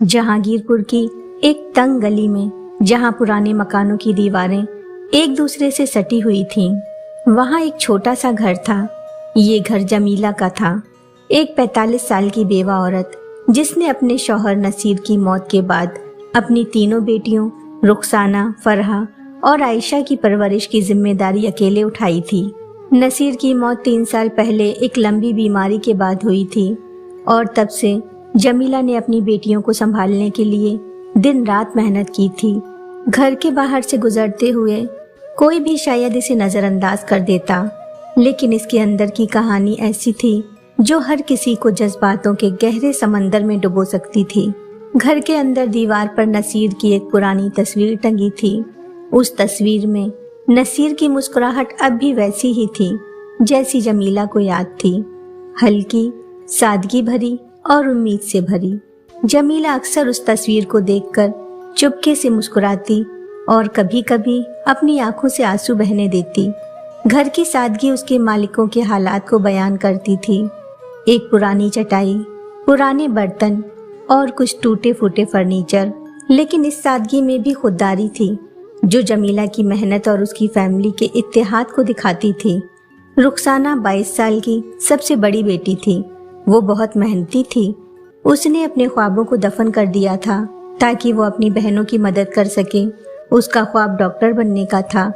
जहांगीरपुर की एक तंग गली में, जहां पुराने मकानों की दीवारें एक दूसरे से सटी हुई थीं, वहां एक छोटा सा घर था। ये घर जमीला का था, एक 45 साल की बेवा औरत जिसने अपने शौहर नसीर की मौत के बाद अपनी तीनों बेटियों रुखसाना, फरहा और आयशा की परवरिश की जिम्मेदारी अकेले उठाई थी। नसीर की मौत 3 साल पहले एक लंबी बीमारी के बाद हुई थी और तब से जमीला ने अपनी बेटियों को संभालने के लिए दिन रात मेहनत की थी। घर के बाहर से गुजरते हुए कोई भी शायद इसे नजरअंदाज कर देता, लेकिन इसके अंदर की कहानी ऐसी थी जो हर किसी को जज्बातों के गहरे समंदर में डुबो सकती थी। घर के अंदर दीवार पर नसीर की एक पुरानी तस्वीर टंगी थी। उस तस्वीर में नसीर की मुस्कुराहट अब भी वैसी ही थी जैसी जमीला को याद थी, हल्की, सादगी भरी और उम्मीद से भरी। जमीला अक्सर उस तस्वीर को देखकर चुपके से मुस्कुराती और कभी कभी अपनी आंखों से आंसू बहने देती। घर की सादगी उसके मालिकों के हालात को बयान करती थी। एक पुरानी चटाई, पुराने बर्तन और कुछ टूटे फूटे फर्नीचर, लेकिन इस सादगी में भी खुददारी थी जो जमीला की मेहनत और उसकी फैमिली के इत्तेहाद को दिखाती थी। रुखसाना 22 साल की सबसे बड़ी बेटी थी। वो बहुत मेहनती थी। उसने अपने ख्वाबों को दफन कर दिया था ताकि वो अपनी बहनों की मदद कर सके। उसका ख्वाब डॉक्टर बनने का था,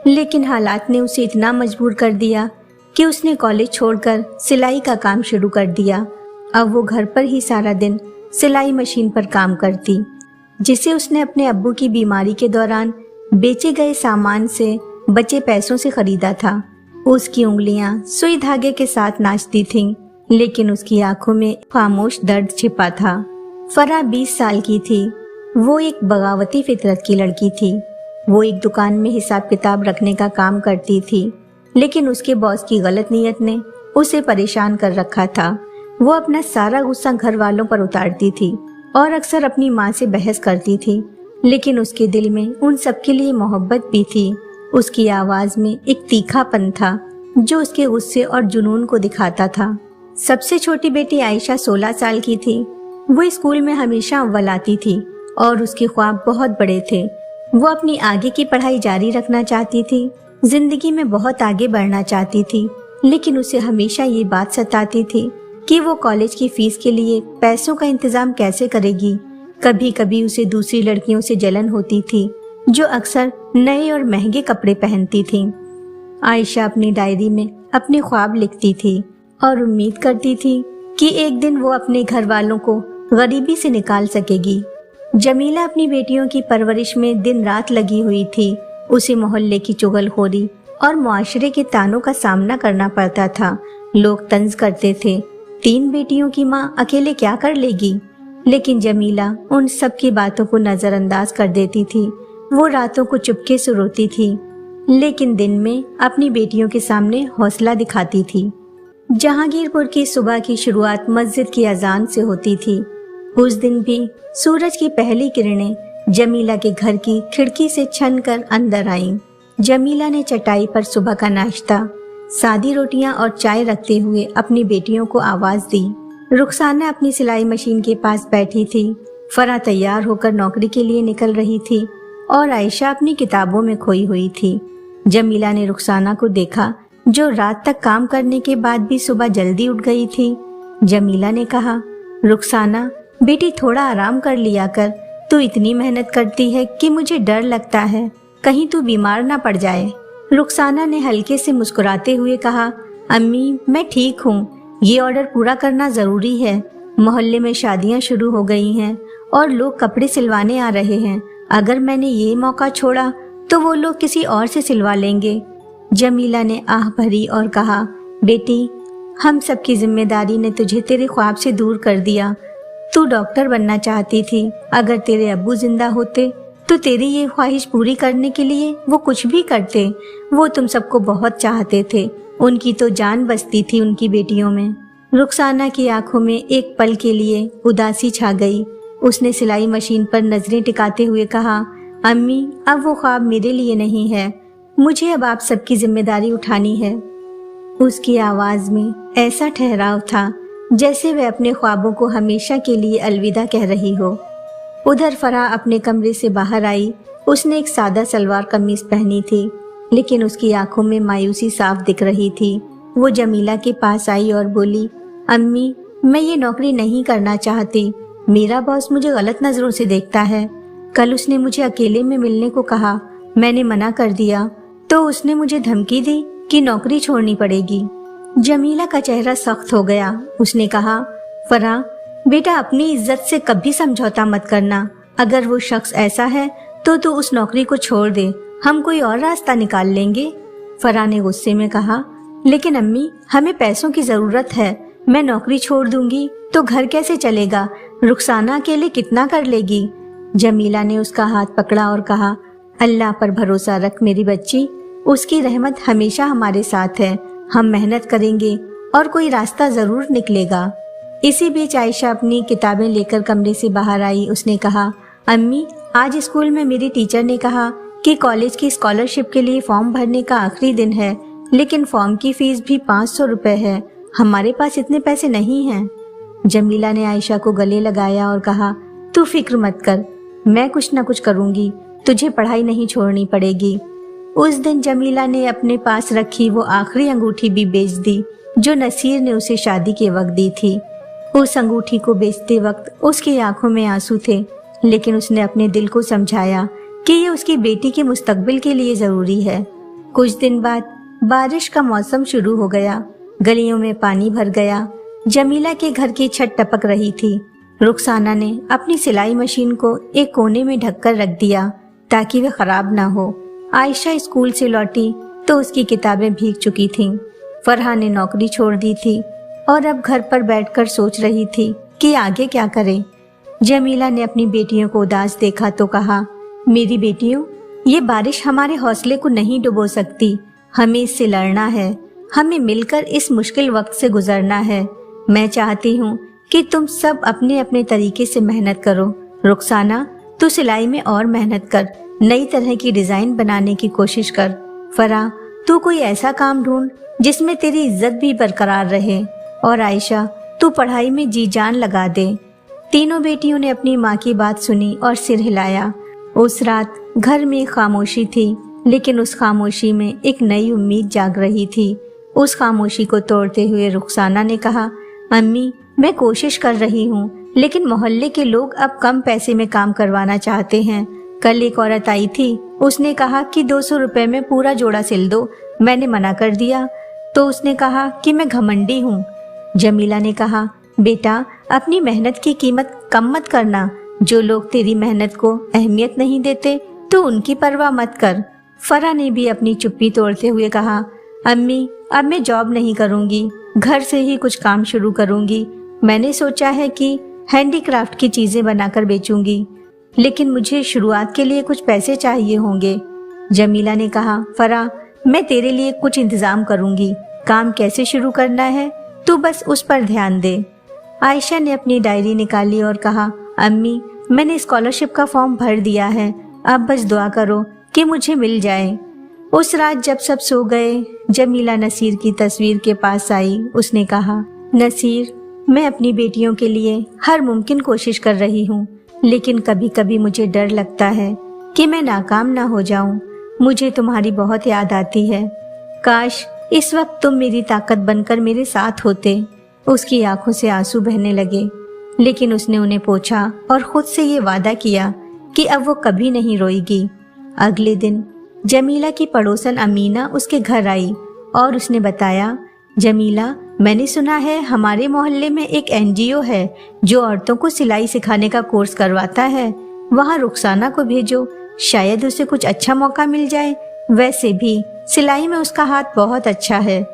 लेकिन हालात ने उसे इतना मजबूर कर दिया कि उसने कॉलेज छोड़कर सिलाई का काम शुरू कर दिया। अब वो घर पर ही सारा दिन सिलाई मशीन पर काम करती, जिसे उसने अपने अब्बू की बीमारी के दौरान बेचे गए सामान से बचे पैसों से खरीदा था। उसकी उंगलियां सुई धागे के साथ नाचती थीं, लेकिन उसकी आंखों में खामोश दर्द छिपा था। फरा 20 साल की थी। वो एक बगावती फितरत की लड़की थी। वो एक दुकान में हिसाब किताब रखने का काम करती थी, लेकिन उसके बॉस की गलत नीयत ने उसे परेशान कर रखा था। वो अपना सारा गुस्सा घर वालों पर उतारती थी और अक्सर अपनी माँ से बहस करती थी, लेकिन उसके दिल में उन सबके लिए मोहब्बत भी थी। उसकी आवाज में एक तीखापन था जो उसके गुस्से और जुनून को दिखाता था। सबसे छोटी बेटी आयशा 16 साल की थी। वो स्कूल में हमेशा अव्वल आती थी और उसके ख्वाब बहुत बड़े थे। वो अपनी आगे की पढ़ाई जारी रखना चाहती थी, जिंदगी में बहुत आगे बढ़ना चाहती थी, लेकिन उसे हमेशा ये बात सताती थी कि वो कॉलेज की फीस के लिए पैसों का इंतजाम कैसे करेगी। कभी कभी उसे दूसरी लड़कियों से जलन होती थी जो अक्सर नए और महंगे कपड़े पहनती थीं। आयशा अपनी डायरी में अपने ख्वाब लिखती थी और उम्मीद करती थी कि एक दिन वो अपने घर वालों को गरीबी से निकाल सकेगी। जमीला अपनी बेटियों की परवरिश में दिन रात लगी हुई थी। उसे मोहल्ले की चुगलखोरी और मुआशरे के तानों का सामना करना पड़ता था। लोग तंज करते थे, 3 बेटियों की माँ अकेले क्या कर लेगी, लेकिन जमीला उन सब की बातों को नजरअंदाज कर देती थी। वो रातों को चुपके से रोती थी, लेकिन दिन में अपनी बेटियों के सामने हौसला दिखाती थी। जहांगीरपुर की सुबह की शुरुआत मस्जिद की अजान से होती थी। उस दिन भी सूरज की पहली किरणें जमीला के घर की खिड़की से छन कर अंदर आईं। जमीला ने चटाई पर सुबह का नाश्ता, सादी रोटियां और चाय रखते हुए अपनी बेटियों को आवाज दी। रुखसाना अपनी सिलाई मशीन के पास बैठी थी। फरा तैयार होकर नौकरी के लिए निकल रही थी और आयशा अपनी किताबों में खोई हुई थी। जमीला ने रुखसाना को देखा जो रात तक काम करने के बाद भी सुबह जल्दी उठ गई थी। जमीला ने कहा, रुखसाना बेटी थोड़ा आराम कर लिया कर, तू इतनी मेहनत करती है कि मुझे डर लगता है कहीं तू बीमार ना पड़ जाए। रुखसाना ने हल्के से मुस्कुराते हुए कहा, अम्मी मैं ठीक हूँ, ये ऑर्डर पूरा करना जरूरी है। मोहल्ले में शादियाँ शुरू हो गई हैं और लोग कपड़े सिलवाने आ रहे हैं। अगर मैंने ये मौका छोड़ा तो वो लोग किसी और से सिलवा लेंगे। जमीला ने आह भरी और कहा, बेटी हम सबकी जिम्मेदारी ने तुझे तेरे ख्वाब से दूर कर दिया। तू डॉक्टर बनना चाहती थी। अगर तेरे अब्बू जिंदा होते तो तेरी ये ख्वाहिश पूरी करने के लिए वो कुछ भी करते। वो तुम सबको बहुत चाहते थे। उनकी तो जान बसती थी उनकी बेटियों में। रुखसाना की आंखों में एक पल के लिए उदासी छा गई। उसने सिलाई मशीन पर नजरें टिकाते हुए कहा, अम्मी अब वो ख्वाब मेरे लिए नहीं है, मुझे अब आप सबकी जिम्मेदारी उठानी है। उसकी आवाज में ऐसा ठहराव था जैसे वह अपने ख्वाबों को हमेशा के लिए अलविदा कह रही हो। उधर फराह अपने कमरे से बाहर आई। उसने एक सादा सलवार कमीज पहनी थी, लेकिन उसकी आंखों में मायूसी साफ दिख रही थी। वो जमीला के पास आई और बोली, अम्मी, मैं ये नौकरी नहीं करना चाहती। मेरा बॉस मुझे गलत नजरों से देखता है। कल उसने मुझे अकेले में मिलने को कहा, मैंने मना कर दिया तो उसने मुझे धमकी दी कि नौकरी छोड़नी पड़ेगी। जमीला का चेहरा सख्त हो गया। उसने कहा, फराह बेटा, अपनी इज्जत से कभी समझौता मत करना। अगर वो शख्स ऐसा है तो तू उस नौकरी को छोड़ दे, हम कोई और रास्ता निकाल लेंगे। फराह ने गुस्से में कहा, लेकिन अम्मी, हमें पैसों की जरूरत है। मैं नौकरी छोड़ दूंगी तो घर कैसे चलेगा? रुखसाना अकेले कितना कर लेगी? जमीला ने उसका हाथ पकड़ा और कहा, अल्लाह पर भरोसा रख मेरी बच्ची, उसकी रहमत हमेशा हमारे साथ है। हम मेहनत करेंगे और कोई रास्ता जरूर निकलेगा। इसी बीच आयशा अपनी किताबें लेकर कमरे से बाहर आई। उसने कहा, अम्मी, आज स्कूल में मेरी टीचर ने कहा कि कॉलेज की स्कॉलरशिप के लिए फॉर्म भरने का आखिरी दिन है, लेकिन फॉर्म की फीस भी 500 रुपए है। हमारे पास इतने पैसे नहीं हैं। जमीला ने आयशा को गले लगाया और कहा, तू फिक्र मत कर, मैं कुछ न कुछ करूंगी, तुझे पढ़ाई नहीं छोड़नी पड़ेगी। उस दिन जमीला ने अपने पास रखी वो आखिरी अंगूठी भी बेच दी जो नसीर ने उसे शादी के वक्त दी थी। उस अंगूठी को बेचते वक्त उसकी आंखों में आंसू थे, लेकिन उसने अपने दिल को समझाया कि ये उसकी बेटी के मुस्तकबिल के लिए जरूरी है। कुछ दिन बाद बारिश का मौसम शुरू हो गया। गलियों में पानी भर गया। जमीला के घर की छत टपक रही थी। रुखसाना ने अपनी सिलाई मशीन को एक कोने में ढककर रख दिया ताकि वह खराब ना हो। आयशा स्कूल से लौटी तो उसकी किताबें भीग चुकी थीं। फरहा ने नौकरी छोड़ दी थी और अब घर पर बैठकर सोच रही थी कि आगे क्या करे। जमीला ने अपनी बेटियों को उदास देखा तो कहा, मेरी बेटियों, ये बारिश हमारे हौसले को नहीं डुबो सकती। हमें इससे लड़ना है, हमें मिलकर इस मुश्किल वक्त से गुजरना है। मैं चाहती हूँ कि तुम सब अपने अपने तरीके से मेहनत करो। रुखसाना, तू सिलाई में और मेहनत कर, नई तरह की डिजाइन बनाने की कोशिश कर। फराह, तू कोई ऐसा काम ढूंढ जिसमें तेरी इज्जत भी बरकरार रहे। और आयशा, तू पढ़ाई में जी जान लगा दे। तीनों बेटियों ने अपनी माँ की बात सुनी और सिर हिलाया। उस रात घर में खामोशी थी, लेकिन उस खामोशी में एक नई उम्मीद जाग रही थी। उस खामोशी को तोड़ते हुए रुखसाना ने कहा, अम्मी, मैं कोशिश कर रही हूँ, लेकिन मोहल्ले के लोग अब कम पैसे में काम करवाना चाहते हैं। कल एक औरत आई थी, उसने कहा कि 200 रुपए में पूरा जोड़ा सिल दो। मैंने मना कर दिया तो उसने कहा कि मैं घमंडी हूँ। जमीला ने कहा, बेटा, अपनी मेहनत की कीमत कम मत करना। जो लोग तेरी मेहनत को अहमियत नहीं देते तो उनकी परवाह मत कर। फराह ने भी अपनी चुप्पी तोड़ते हुए कहा, अम्मी, अब मैं जॉब नहीं करूँगी, घर से ही कुछ काम शुरू करूँगी। मैंने सोचा है कि हैंडीक्राफ्ट की चीजें बनाकर बेचूंगी, लेकिन मुझे शुरुआत के लिए कुछ पैसे चाहिए होंगे। जमीला ने कहा, फराह, मैं तेरे लिए कुछ इंतजाम करूंगी। काम कैसे शुरू करना है तू बस उस पर ध्यान दे। आयशा ने अपनी डायरी निकाली और कहा, अम्मी, मैंने स्कॉलरशिप का फॉर्म भर दिया है, अब बस दुआ करो कि मुझे मिल जाए। उस रात जब सब सो गए, जमीला नसीर की तस्वीर के पास आई। उसने कहा, नसीर, मैं अपनी बेटियों के लिए हर मुमकिन कोशिश कर रही हूँ, लेकिन कभी कभी मुझे डर लगता है कि मैं नाकाम ना हो जाऊं। मुझे तुम्हारी बहुत याद आती है। काश इस वक्त तुम मेरी ताकत बनकर मेरे साथ होते। उसकी आंखों से आंसू बहने लगे, लेकिन उसने उन्हें पोंछा और खुद से ये वादा किया कि अब वो कभी नहीं रोएगी। अगले दिन जमीला की पड़ोसन अमीना उसके घर आई और उसने बताया, जमीला, मैंने सुना है हमारे मोहल्ले में एक एनजीओ है जो औरतों को सिलाई सिखाने का कोर्स करवाता है। वहाँ रुखसाना को भेजो, शायद उसे कुछ अच्छा मौका मिल जाए। वैसे भी सिलाई में उसका हाथ बहुत अच्छा है।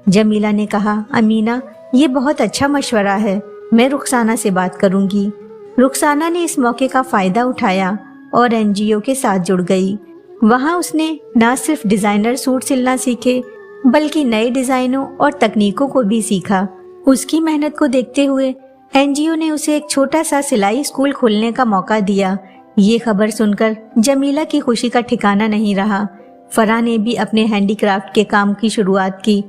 जमीला ने कहा, अमीना, ये बहुत अच्छा मशवरा है, मैं रुखसाना से बात करूंगी। रुखसाना ने इस मौके का फायदा उठाया और एनजीओ के साथ जुड़ गई। वहाँ उसने न सिर्फ डिजाइनर सूट सिलना सीखे, बल्कि नए डिजाइनों और तकनीकों को भी सीखा। उसकी मेहनत को देखते हुए एनजीओ ने उसे एक छोटा सा सिलाई स्कूल खोलने का मौका दिया। ये खबर सुनकर जमीला की खुशी का ठिकाना नहीं रहा। फराह ने भी अपने हैंडीक्राफ्ट के काम की शुरुआत की।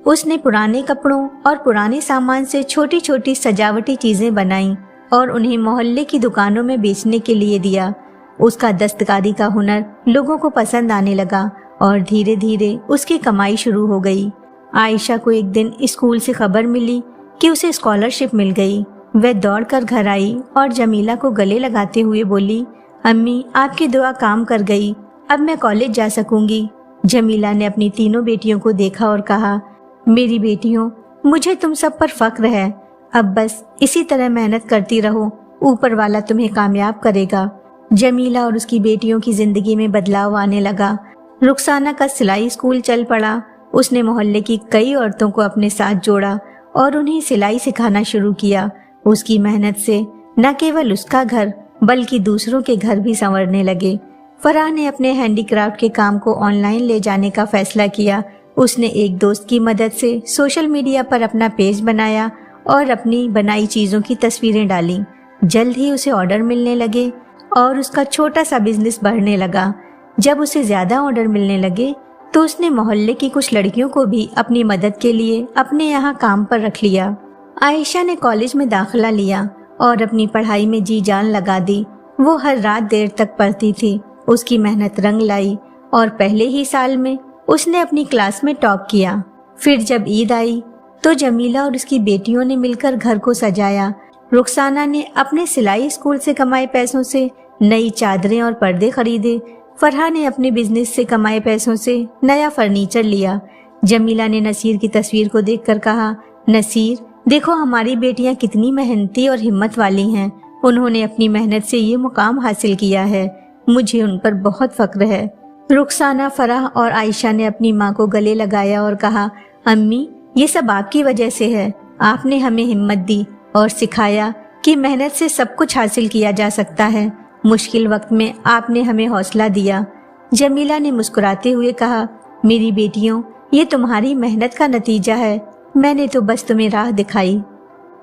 उसने पुराने कपड़ों और पुराने सामान से छोटी छोटी सजावटी चीजें बनाई और उन्हें मोहल्ले की दुकानों में बेचने के लिए दिया। उसका दस्तकारी का हुनर लोगों को पसंद आने लगा और धीरे धीरे उसकी कमाई शुरू हो गई। आयशा को एक दिन स्कूल से खबर मिली कि उसे स्कॉलरशिप मिल गई। वह दौड़कर घर आई और जमीला को गले लगाते हुए बोली, अम्मी आपकी दुआ काम कर गई, अब मैं कॉलेज जा सकूंगी। जमीला ने अपनी तीनों बेटियों को देखा और कहा, मेरी बेटियों, मुझे तुम सब पर फख्र है। अब बस इसी तरह मेहनत करती रहो, ऊपर वाला तुम्हें कामयाब करेगा। जमीला और उसकी बेटियों की जिंदगी में बदलाव आने लगा। रुखसाना का सिलाई स्कूल चल पड़ा। उसने मोहल्ले की कई औरतों को अपने साथ जोड़ा और उन्हें सिलाई सिखाना शुरू किया। उसकी मेहनत से न केवल उसका घर बल्कि दूसरों के घर भी संवरने लगे। फराह ने अपने हैंडीक्राफ्ट के काम को ऑनलाइन ले जाने का फैसला किया। उसने एक दोस्त की मदद से सोशल मीडिया पर अपना पेज बनाया और अपनी बनाई चीज़ों की तस्वीरें डाली। जल्द ही उसे ऑर्डर मिलने लगे और उसका छोटा सा बिजनेस बढ़ने लगा। जब उसे ज़्यादा ऑर्डर मिलने लगे तो उसने मोहल्ले की कुछ लड़कियों को भी अपनी मदद के लिए अपने यहाँ काम पर रख लिया। आयशा ने कॉलेज में दाखिला लिया और अपनी पढ़ाई में जी जान लगा दी। वो हर रात देर तक पढ़ती थी। उसकी मेहनत रंग लाई और पहले ही साल में उसने अपनी क्लास में टॉप किया। फिर जब ईद आई तो जमीला और उसकी बेटियों ने मिलकर घर को सजाया। रुखसाना ने अपने सिलाई स्कूल से कमाए पैसों से नई चादरें और पर्दे खरीदे। फरहा ने अपने बिजनेस से कमाए पैसों से नया फर्नीचर लिया। जमीला ने नसीर की तस्वीर को देखकर कहा, नसीर देखो हमारी बेटियां कितनी मेहनती और हिम्मत वाली हैं। उन्होंने अपनी मेहनत से ये मुकाम हासिल किया है। मुझे उन पर बहुत फख्र है। रुखसाना, फराह और आयशा ने अपनी माँ को गले लगाया और कहा, अम्मी ये सब आपकी वजह से है। आपने हमें हिम्मत दी और सिखाया कि मेहनत से सब कुछ हासिल किया जा सकता है। मुश्किल वक्त में आपने हमें हौसला दिया। जमीला ने मुस्कुराते हुए कहा, मेरी बेटियों, ये तुम्हारी मेहनत का नतीजा है। मैंने तो बस तुम्हें राह दिखाई।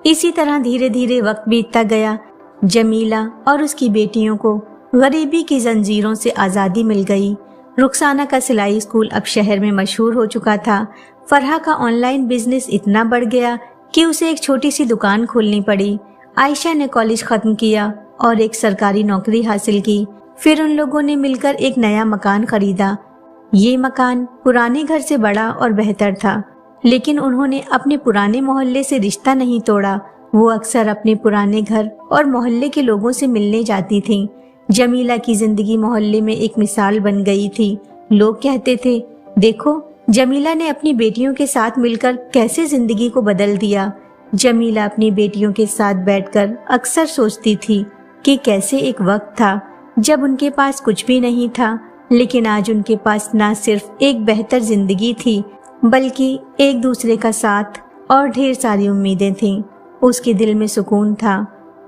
इसी तरह धीरे धीरे वक्त बीतता गया। जमीला और उसकी बेटियों को गरीबी की जंजीरों से आज़ादी मिल गई। रुखसाना का सिलाई स्कूल अब शहर में मशहूर हो चुका था। फरहा का ऑनलाइन बिजनेस इतना बढ़ गया कि उसे एक छोटी सी दुकान खोलनी पड़ी। आयशा ने कॉलेज खत्म किया और एक सरकारी नौकरी हासिल की। फिर उन लोगों ने मिलकर एक नया मकान खरीदा। ये मकान पुराने घर से बड़ा और बेहतर था, लेकिन उन्होंने अपने पुराने मोहल्ले से रिश्ता नहीं तोड़ा। वो अक्सर अपने पुराने घर और मोहल्ले के लोगों से मिलने जाती थीं। जमीला की जिंदगी मोहल्ले में एक मिसाल बन गई थी। लोग कहते थे, देखो जमीला ने अपनी बेटियों के साथ मिलकर कैसे जिंदगी को बदल दिया। जमीला अपनी बेटियों के साथ बैठकर अक्सर सोचती थी कि कैसे एक वक्त था जब उनके पास कुछ भी नहीं था, लेकिन आज उनके पास ना सिर्फ एक बेहतर जिंदगी थी बल्कि एक दूसरे का साथ और ढेर सारी उम्मीदें थीं। उसके दिल में सुकून था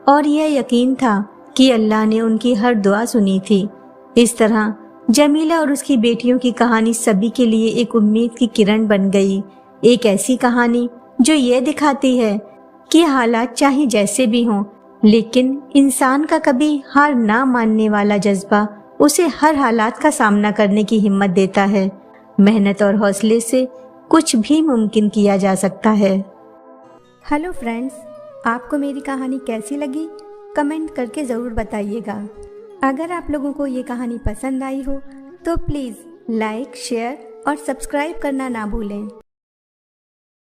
और यह यकीन था कि अल्लाह ने उनकी हर दुआ सुनी थी। इस तरह जमीला और उसकी बेटियों की कहानी सभी के लिए एक उम्मीद की किरण बन गई। एक ऐसी कहानी जो ये दिखाती है कि हालात चाहे जैसे भी हों, लेकिन इंसान का कभी हार ना मानने वाला जज्बा उसे हर हालात का सामना करने की हिम्मत देता है। मेहनत और हौसले से कुछ भी मुमकिन किया जा सकता है। हेलो फ्रेंड्स, आपको मेरी कहानी कैसी लगी कमेंट करके ज़रूर बताइएगा। अगर आप लोगों को ये कहानी पसंद आई हो तो प्लीज़ लाइक, शेयर और सब्सक्राइब करना ना भूलें।